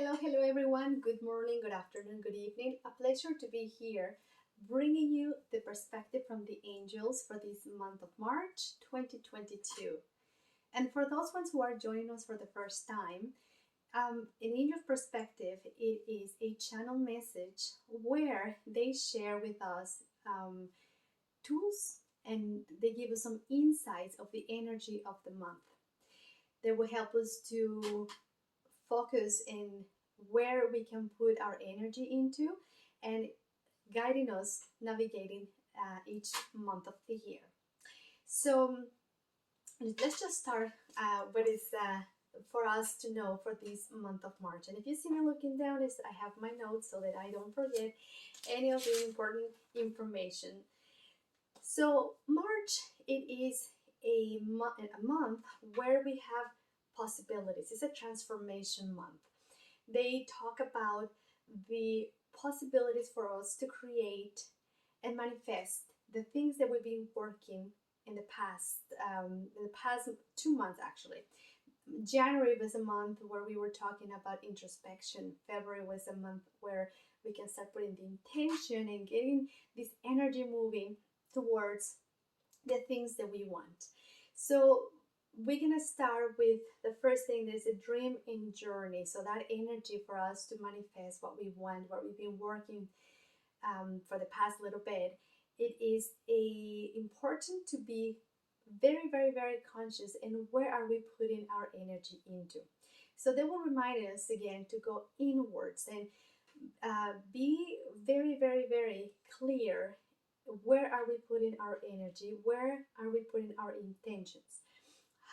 Hello everyone. Good morning, good afternoon, good evening. A pleasure to be here bringing you the perspective from the angels for this month of March 2022. And for those ones who are joining us for the first time, an angel perspective, it is a channel message where they share with us tools and they give us some insights of the energy of the month. They will help us to focus in where we can put our energy into and guiding us navigating each month of the year. So let's just start what is for us to know for this month of March. And if you see me looking down, is I have my notes so that I don't forget any of the important information. So March, it is a month where we have possibilities. It's a transformation month. They talk about the possibilities for us to create and manifest the things that we've been working in the past 2 months actually. January was a month where we were talking about introspection. February was a month where we can start putting the intention and getting this energy moving towards the things that we want. So we're gonna start with the first thing. There's a dream and journey. So that energy for us to manifest what we want, what we've been working for the past little bit. It is important to be very, very, very conscious in where are we putting our energy into. So they will remind us again to go inwards and be very, very, very clear. Where are we putting our energy? Where are we putting our intentions?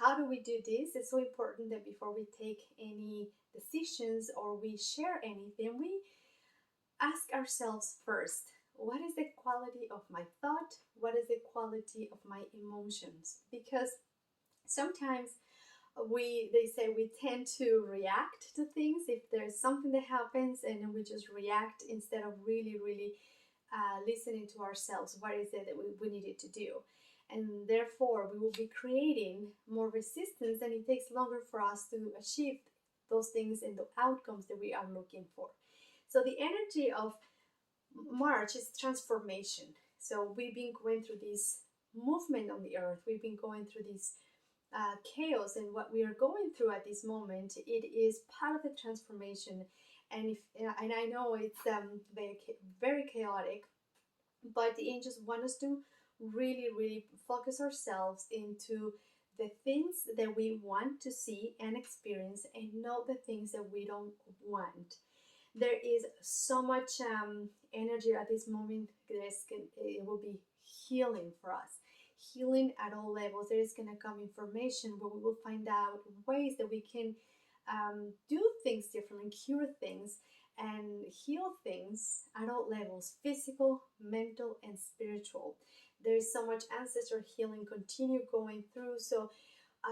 How do we do this? It's so important that before we take any decisions or we share anything, we ask ourselves first, what is the quality of my thought? What is the quality of my emotions? Because sometimes they say we tend to react to things if there's something that happens, and then we just react instead of really listening to ourselves. What is it that we needed to do? And therefore we will be creating more resistance, and it takes longer for us to achieve those things and the outcomes that we are looking for. So the energy of March is transformation. So we've been going through this movement on the earth. We've been going through this chaos, and what we are going through at this moment, it is part of the transformation. And I know it's very chaotic, but the angels want us to really focus ourselves into the things that we want to see and experience, and not the things that we don't want. There is so much energy at this moment. It will be healing for us, healing at all levels. There is going to come information where we will find out ways that we can do things differently, cure things and heal things at all levels: physical, mental, and spiritual. There is so much ancestor healing continue going through. So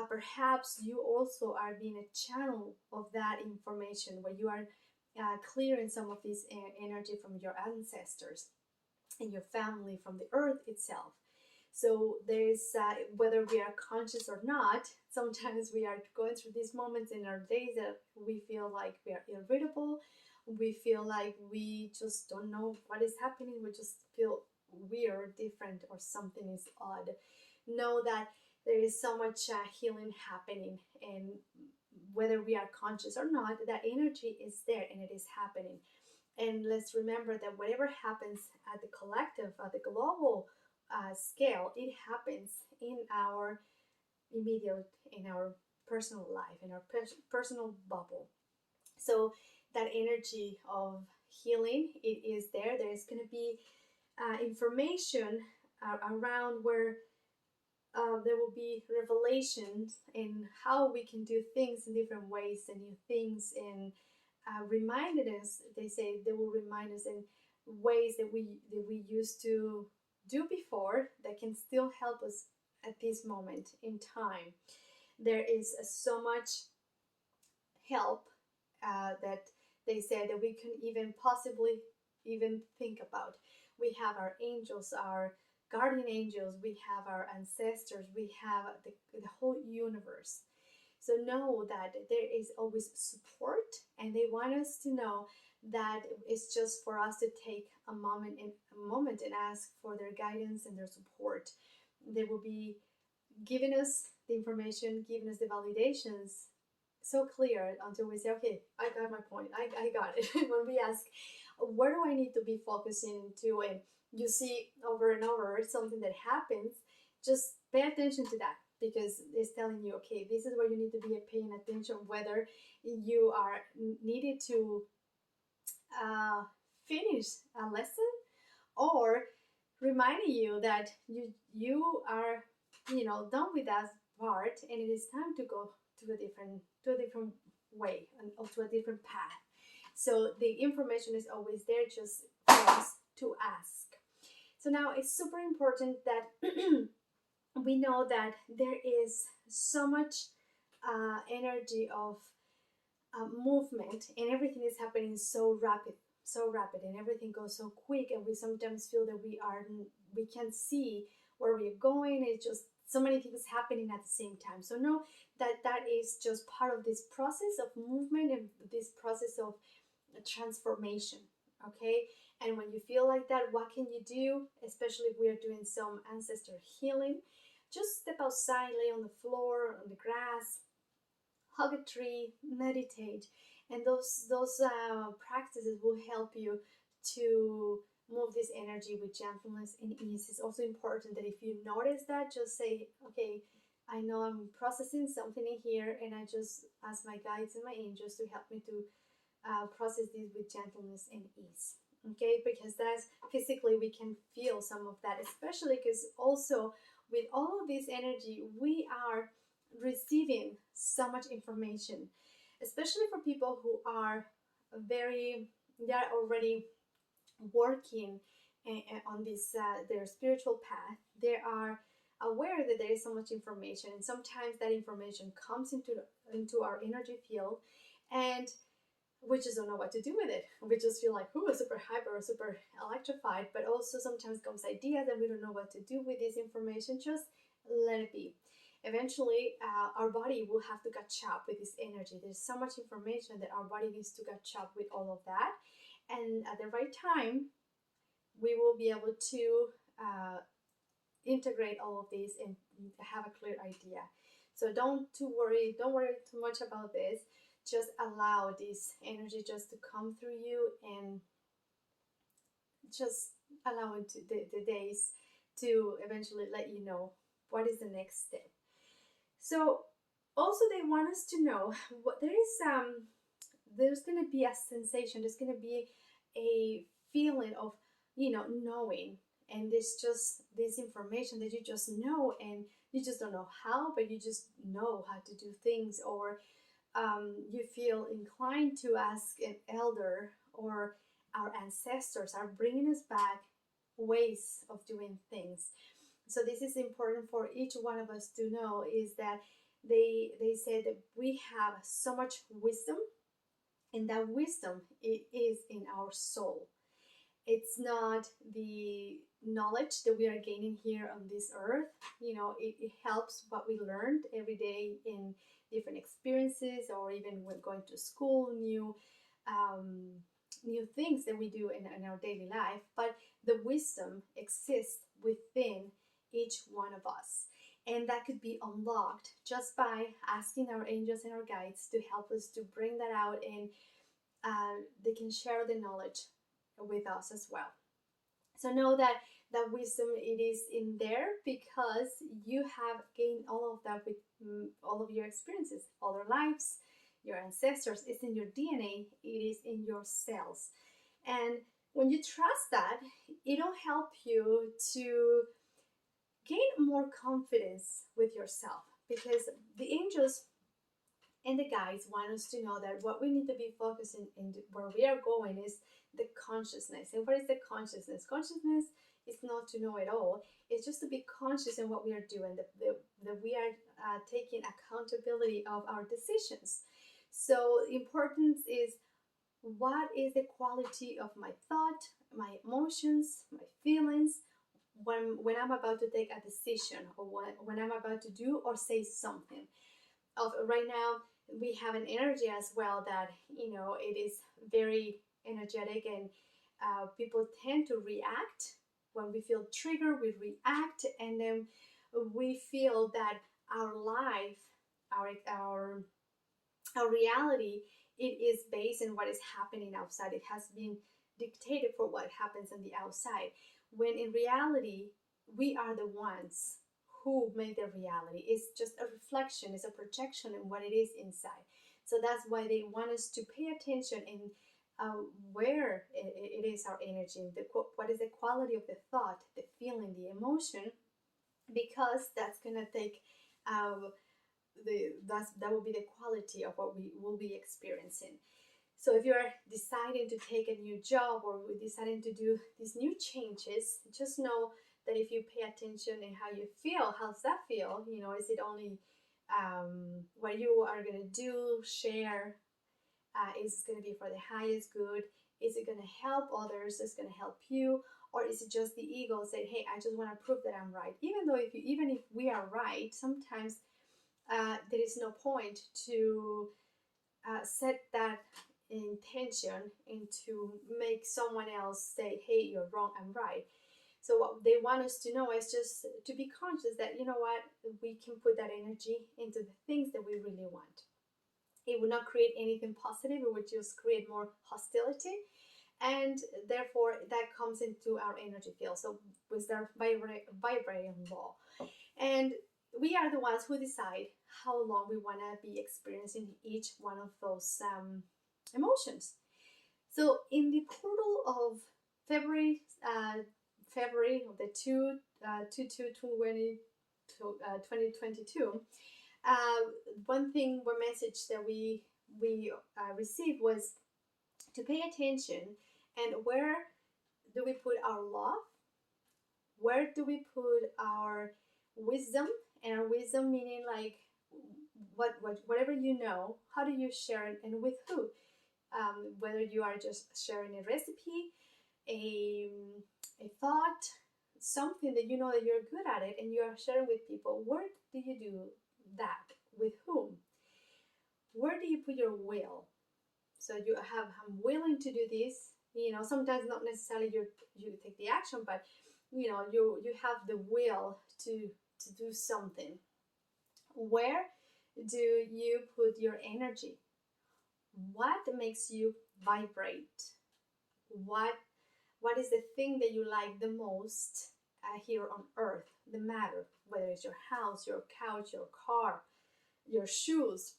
perhaps you also are being a channel of that information, where you are clearing some of this energy from your ancestors and your family, from the earth itself. So there is, whether we are conscious or not, sometimes we are going through these moments in our days that we feel like we are irritable. We feel like we just don't know what is happening. We just feel weird, different, or something is odd. Know that there is so much healing happening, and whether we are conscious or not, that energy is there and it is happening. And let's remember that whatever happens at the collective, at the global scale, it happens in our immediate, in our personal life, in our personal bubble. So that energy of healing, it is there. There's going to be information around where there will be revelations in how we can do things in different ways and new things, and reminded us. They say they will remind us in ways that we used to do before that can still help us at this moment in time. There is so much help that they say that we can even possibly even think about. We have our angels, our guardian angels, we have our ancestors, we have the whole universe. So know that there is always support, and they want us to know that it's just for us to take a moment and ask for their guidance and their support. They will be giving us the information, giving us the validations so clear until we say, okay, I got my point. I got it. When we ask, where do I need to be focusing into? And you see over and over something that happens, just pay attention to that, because it's telling you, okay, this is where you need to be paying attention, whether you are needed to uh, finish a lesson, or reminding you that you are done with that part, and it is time to go to a different way, or to a different path. So the information is always there, just for us to ask. So now it's super important that we know that there is so much energy of movement, and everything is happening so rapid, and everything goes so quick, and we sometimes feel that we can't see where we're going. It's just so many things happening at the same time. So know that that is just part of this process of movement, and this process of transformation. Okay, and when you feel like that, what can you do? Especially if we are doing some ancestor healing, just step outside, lay on the floor, on the grass, hug a tree, meditate, and those practices will help you to move this energy with gentleness and ease. It's also important that if you notice that, just say, okay, I know I'm processing something in here, and I just ask my guides and my angels to help me to process this with gentleness and ease. Okay, because that's physically we can feel some of that, especially because also with all of this energy, we are receiving so much information, especially for people who are they're already working on this their spiritual path. They are aware that there is so much information, and sometimes that information comes into our energy field, and we just don't know what to do with it. We just feel like, ooh, super hyper or super electrified, but also sometimes comes ideas that we don't know what to do with this information. Just let it be. Eventually, our body will have to catch up with this energy. There's so much information that our body needs to catch up with all of that. And at the right time, we will be able to integrate all of these and have a clear idea. So don't worry too much about this. Just allow this energy just to come through you, and just allow it to the days to eventually let you know what is the next step. So also they want us to know what there's going to be a sensation, there's going to be a feeling of knowing, and there's just this information that you just know, and you just don't know how, but you just know how to do things, or you feel inclined to ask an elder, or our ancestors are bringing us back ways of doing things. So this is important for each one of us to know, is that they say that we have so much wisdom, and that wisdom, it is in our soul. It's not the knowledge that we are gaining here on this earth. It helps what we learned every day in different experiences, or even when going to school, new things that we do in our daily life. But the wisdom exists within each one of us, and that could be unlocked just by asking our angels and our guides to help us to bring that out, and they can share the knowledge with us as well. So know that that wisdom, it is in there, because you have gained all of that with all of your experiences, other lives, your ancestors. It's in your DNA, it is in your cells. And when you trust that, it'll help you to gain more confidence with yourself, because the angels and the guides want us to know that what we need to be focusing in where we are going is the consciousness. And what is the consciousness? Consciousness is not to know it all. It's just to be conscious in what we are doing, that we are taking accountability of our decisions. So importance is, what is the quality of my thought, my emotions, my feelings, when I'm about to take a decision, or when I'm about to do or say something. of right now, we have an energy as well that, it is very energetic, and people tend to react. When we feel triggered, we react, and then we feel that our life, our our reality, it is based on what is happening outside. It has been dictated for what happens on the outside, when in reality we are the ones who make the reality. It's just a reflection, it's a projection in what it is inside. So that's why they want us to pay attention in where it is our energy, what is the quality of the thought, the feeling, the emotion, because that's gonna take that will be the quality of what we will be experiencing. So if you're deciding to take a new job, or we're deciding to do these new changes, just know that if you pay attention in how you feel, how's that feel? Is it only what you are going to do, share? Is it going to be for the highest good? Is it going to help others? Is it going to help you? Or is it just the ego saying, hey, I just want to prove that I'm right? Even if we are right, sometimes there is no point to set that intention and to make someone else say, hey, you're wrong, I'm right. So what they want us to know is just to be conscious that, what, we can put that energy into the things that we really want. It will not create anything positive, it would just create more hostility, and therefore that comes into our energy field. So with their vibrating law, and we are the ones who decide how long we want to be experiencing each one of those emotions. So in the portal of February, of the 2022, one message that we received was to pay attention, and where do we put our love? Where do we put our wisdom? And our wisdom meaning like whatever you know, how do you share it, and with who? Whether you are just sharing a recipe, a thought, something that you know that you're good at it and you are sharing with people, where do you do that? With whom? Where do you put your will? So you have, I'm willing to do this. Sometimes not necessarily you take the action, but you have the will to do something. Where do you put your energy? What makes you vibrate? What is the thing that you like the most here on earth? The matter, whether it's your house, your couch, your car, your shoes.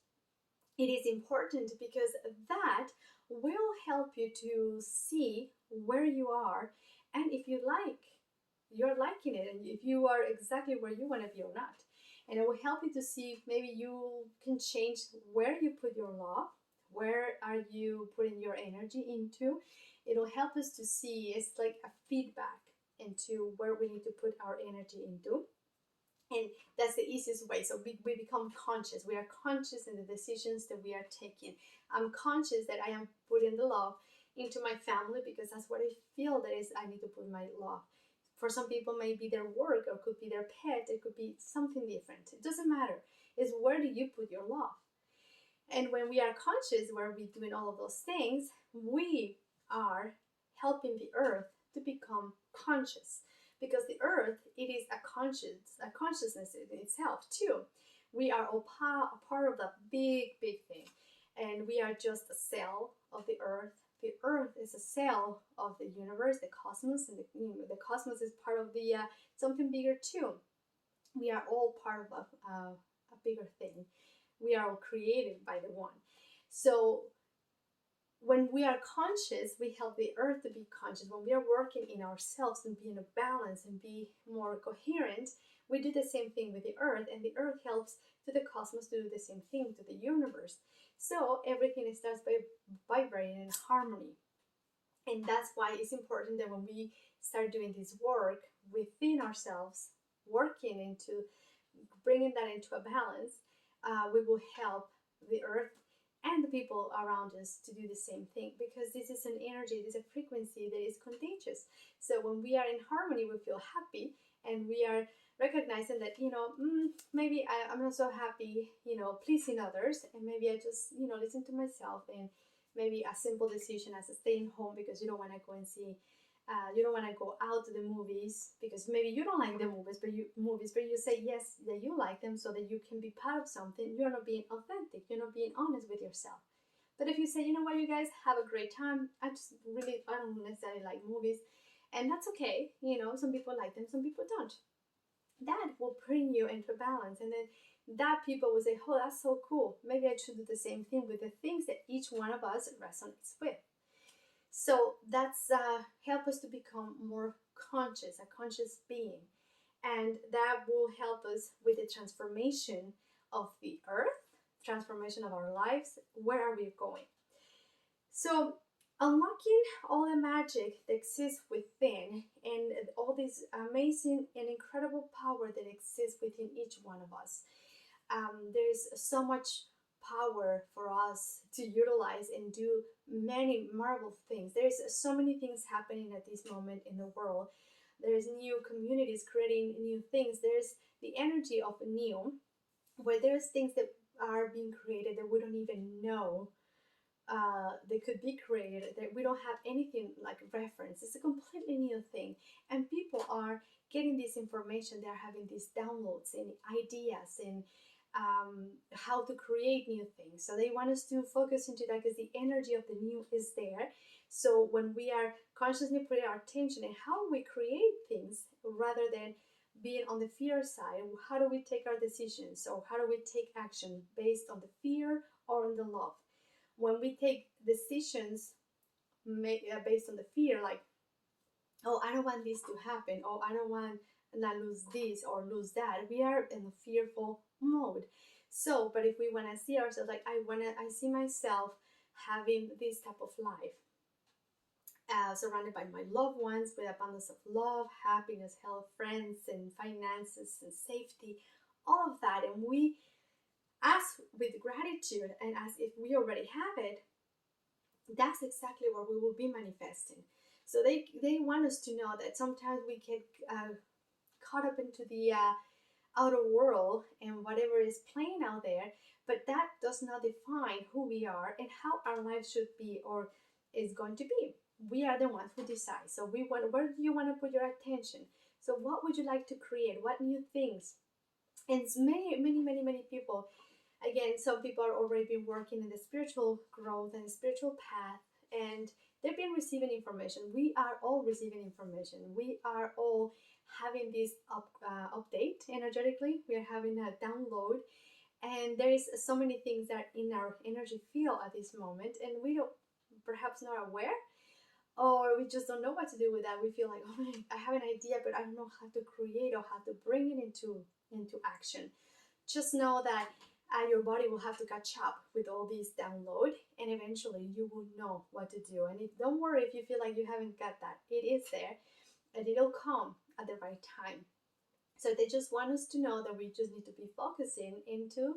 It is important because that will help you to see where you are, and if you're liking it, and if you are exactly where you want to be or not. And it will help you to see if maybe you can change where you put your love, where are you putting your energy into. It'll help us to see, it's like a feedback into where we need to put our energy into. And that's the easiest way. So we become conscious. We are conscious in the decisions that we are taking. I'm conscious that I am putting the love into my family because that's what I feel that is I need to put my love. For some people, maybe their work, or could be their pet, it could be something different. It doesn't matter. It's where do you put your love? And when we are conscious, where we're doing all of those things, we are helping the earth to become conscious. Because the earth, it is a consciousness in itself too. We are all a part of that big thing. And we are just a cell of the earth. The earth is a cell of the universe, the cosmos, and the cosmos is part of the something bigger too. We are all part of a bigger thing. We are all created by the one. So when we are conscious, we help the earth to be conscious. When we are working in ourselves and be in a balance and be more coherent, we do the same thing with the earth, and the earth helps to the cosmos to do the same thing to the universe. So everything starts by vibrating in harmony. And that's why it's important that when we start doing this work within ourselves, working into bringing that into a balance, we will help the earth and the people around us to do the same thing, because this is an energy, this is a frequency that is contagious. So when we are in harmony, we feel happy, and we are recognizing that, maybe I'm not so happy, pleasing others, and maybe I just, listen to myself, and maybe a simple decision as staying home because you don't want to go and see, you don't want to go out to the movies because maybe you don't like the movies, but you say yes that you like them so that you can be part of something. You're not being authentic. You're not being honest with yourself. But if you say, you know what, you guys have a great time, I don't necessarily like movies, and that's okay. Some people like them, some people don't. That will bring you into balance, and then that people will say, oh, that's so cool. Maybe I should do the same thing with the things that each one of us resonates with. So that's help us to become more conscious, a conscious being, and that will help us with the transformation of the earth, transformation of our lives. Where are we going? So unlocking all the magic that exists within, and all this amazing and incredible power that exists within each one of us. There's so much power for us to utilize and do many marvelous things. There's so many things happening at this moment in the world. There's new communities creating new things. There's the energy of new, where there's things that are being created that we don't even know they could be created, that we don't have anything like reference. It's a completely new thing, and people are getting this information. They're having these downloads and ideas, and how to create new things. So they want us to focus into that because the energy of the new is there. So when we are consciously putting our attention in how we create things rather than being on the fear side, how do we take our decisions, or how do we take action based on the fear or on the love? When we take decisions based on the fear, like, oh, I don't want this to happen, oh, I don't want to lose this or lose that, we are in a fearful mode. So, but if we want to see ourselves like, I see myself having this type of life, surrounded by my loved ones with abundance of love, happiness, health, friends, and finances and safety, all of that, and we ask with gratitude and as if we already have it, that's exactly what we will be manifesting. So they want us to know that sometimes we get caught up into the outer world and whatever is playing out there, but that does not define who we are and how our life should be or is going to be. We are the ones who decide. So where do you want to put your attention? So what would you like to create? What new things? And many people, again, some people are already been working in the spiritual growth and spiritual path, and they've been receiving information. We are all receiving information. We are all having this update energetically. We are having a download, and there is so many things that in our energy field at this moment, and we don't perhaps not aware, or we just don't know what to do with that. We feel like, oh, I have an idea, but I don't know how to create or how to bring it into action. Just know that your body will have to catch up with all these download, and eventually you will know what to do. And don't worry if you feel like you haven't got that. It is there, and it'll come at the right time. So they just want us to know that we just need to be focusing into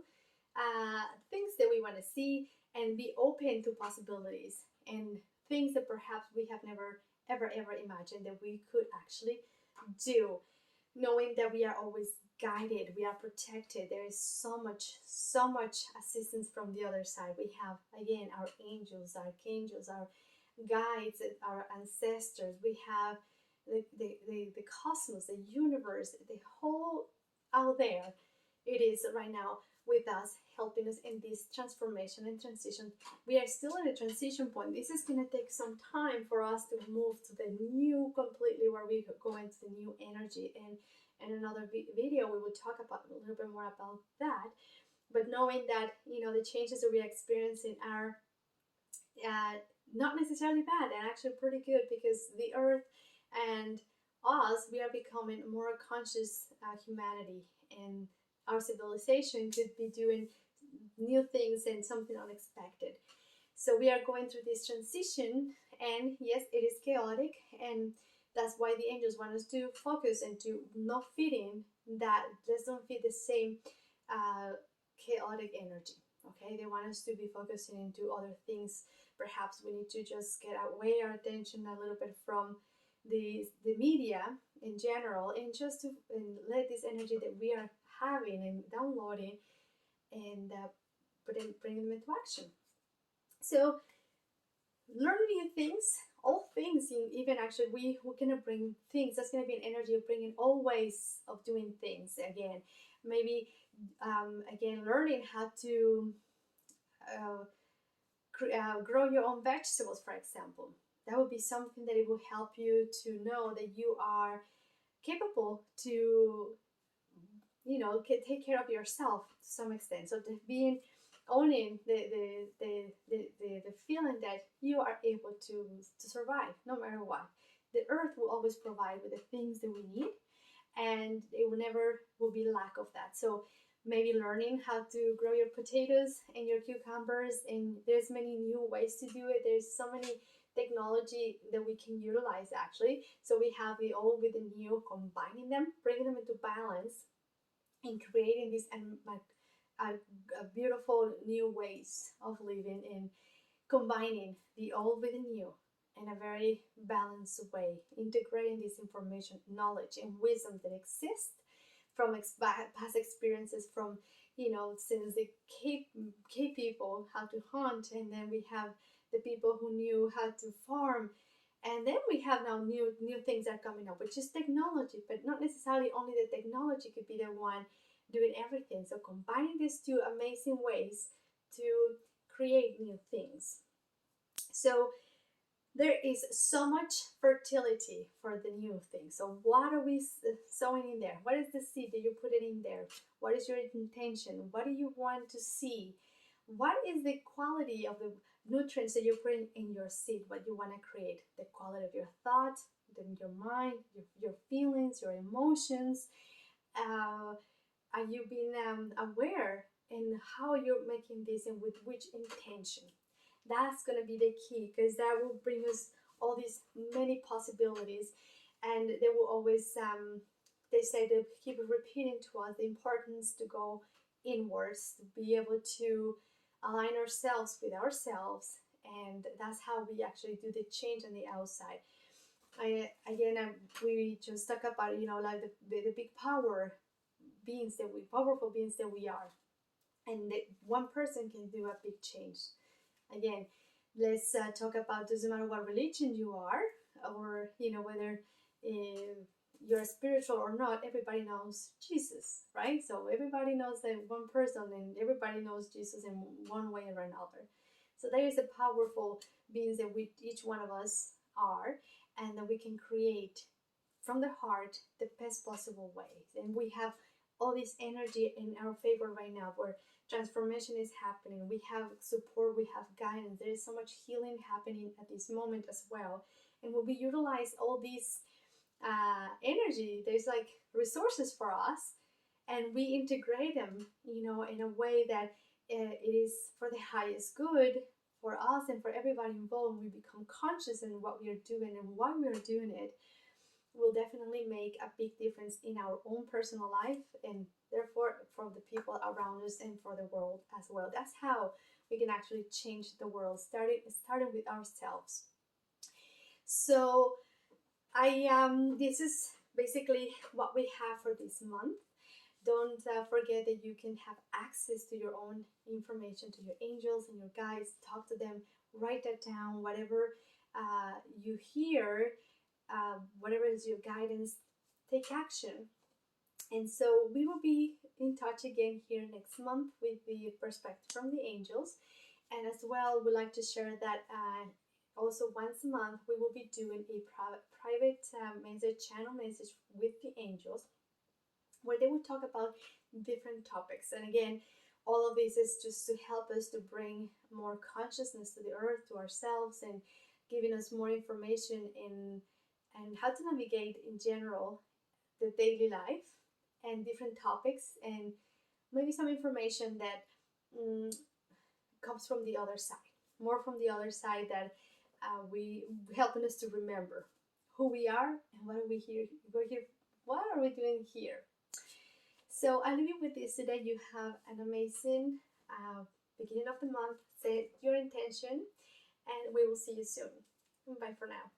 things that we want to see and be open to possibilities and things that perhaps we have never ever imagined that we could actually do, knowing that we are always guided, we are protected. There is so much assistance from the other side. We have, again, our angels, our archangels, our guides, our ancestors. We have the cosmos, the universe, the whole out there. It is right now with us, helping us in this transformation and transition. We are still at a transition point. This is going to take some time for us to move to the new completely, where we go into the new energy. And in another video, we will talk about a little bit more about that. But knowing that, the changes that we are experiencing are not necessarily bad, and actually pretty good, because the earth and us, we are becoming more conscious humanity, and our civilization could be doing new things and something unexpected. So we are going through this transition, and yes, it is chaotic, and that's why the angels want us to focus and to not fit in that. Doesn't fit the same chaotic energy. Okay, they want us to be focusing into other things. Perhaps we need to just get away our attention a little bit from the media in general, and just to and let this energy that we are having and downloading and bring them into action. So learning new things, all things, even actually we're gonna bring things. That's gonna be an energy of bringing all ways of doing things again. Maybe again learning how to grow your own vegetables, for example. That would be something that it will help you to know that you are capable to, take care of yourself to some extent. So being owning the feeling that you are able to survive no matter what. The earth will always provide with the things that we need, and it will never will be lack of that. So maybe learning how to grow your potatoes and your cucumbers, and there's many new ways to do it. There's so many technology that we can utilize actually. So we have the old with the new, combining them, bringing them into balance, and creating these beautiful new ways of living, and combining the old with the new in a very balanced way, integrating this information, knowledge, and wisdom that exists from past experiences, from since the cave people how to hunt, and then we have the people who knew how to farm, and then we have now new things that are coming up, which is technology, but not necessarily only the technology could be the one doing everything. So combining these two amazing ways to create new things. So there is so much fertility for the new thing. So what are we sowing in there? What is the seed that you're putting in there? What is your intention? What do you want to see? What is the quality of the nutrients that you're putting in your seed? What you want to create? The quality of your thought, your mind, your feelings, your emotions. Are you being aware in how you're making this and with which intention? That's going to be the key, because that will bring us all these many possibilities, and they will always they say, they keep repeating to us the importance to go inwards, to be able to align ourselves with ourselves, and that's how we actually do the change on the outside. We just talk about like the big powerful beings that we are, and that one person can do a big change. Again, let's talk about, doesn't matter what religion you are, or whether you're spiritual or not, everybody knows Jesus, right? So everybody knows that one person, and everybody knows Jesus in one way or another. So there is a powerful beings that each one of us are, and that we can create from the heart the best possible ways. And we have all this energy in our favor right now, where transformation is happening. We have support, we have guidance. There is so much healing happening at this moment as well. And when we utilize all these energy, there's like resources for us, and we integrate them, in a way that it is for the highest good for us and for everybody involved. We become conscious in what we are doing and why we are doing it, will definitely make a big difference in our own personal life, and therefore for the people around us and for the world as well. That's how we can actually change the world, starting with ourselves. So this is basically what we have for this month. Don't forget that you can have access to your own information, to your angels and your guides. Talk to them, write that down, whatever you hear, whatever is your guidance, take action. And so we will be in touch again here next month with the perspective from the angels. And as well, we like to share that also once a month we will be doing a private channel message with the angels, where they will talk about different topics. And again, all of this is just to help us to bring more consciousness to the earth, to ourselves, and giving us more information in and how to navigate in general the daily life and different topics, and maybe some information that comes from the other side, more from the other side, that we helping us to remember who we are and what are we here. We're here. What are we doing here? So I leave you with this today. You have an amazing beginning of the month. Set your intention, and we will see you soon. Bye for now.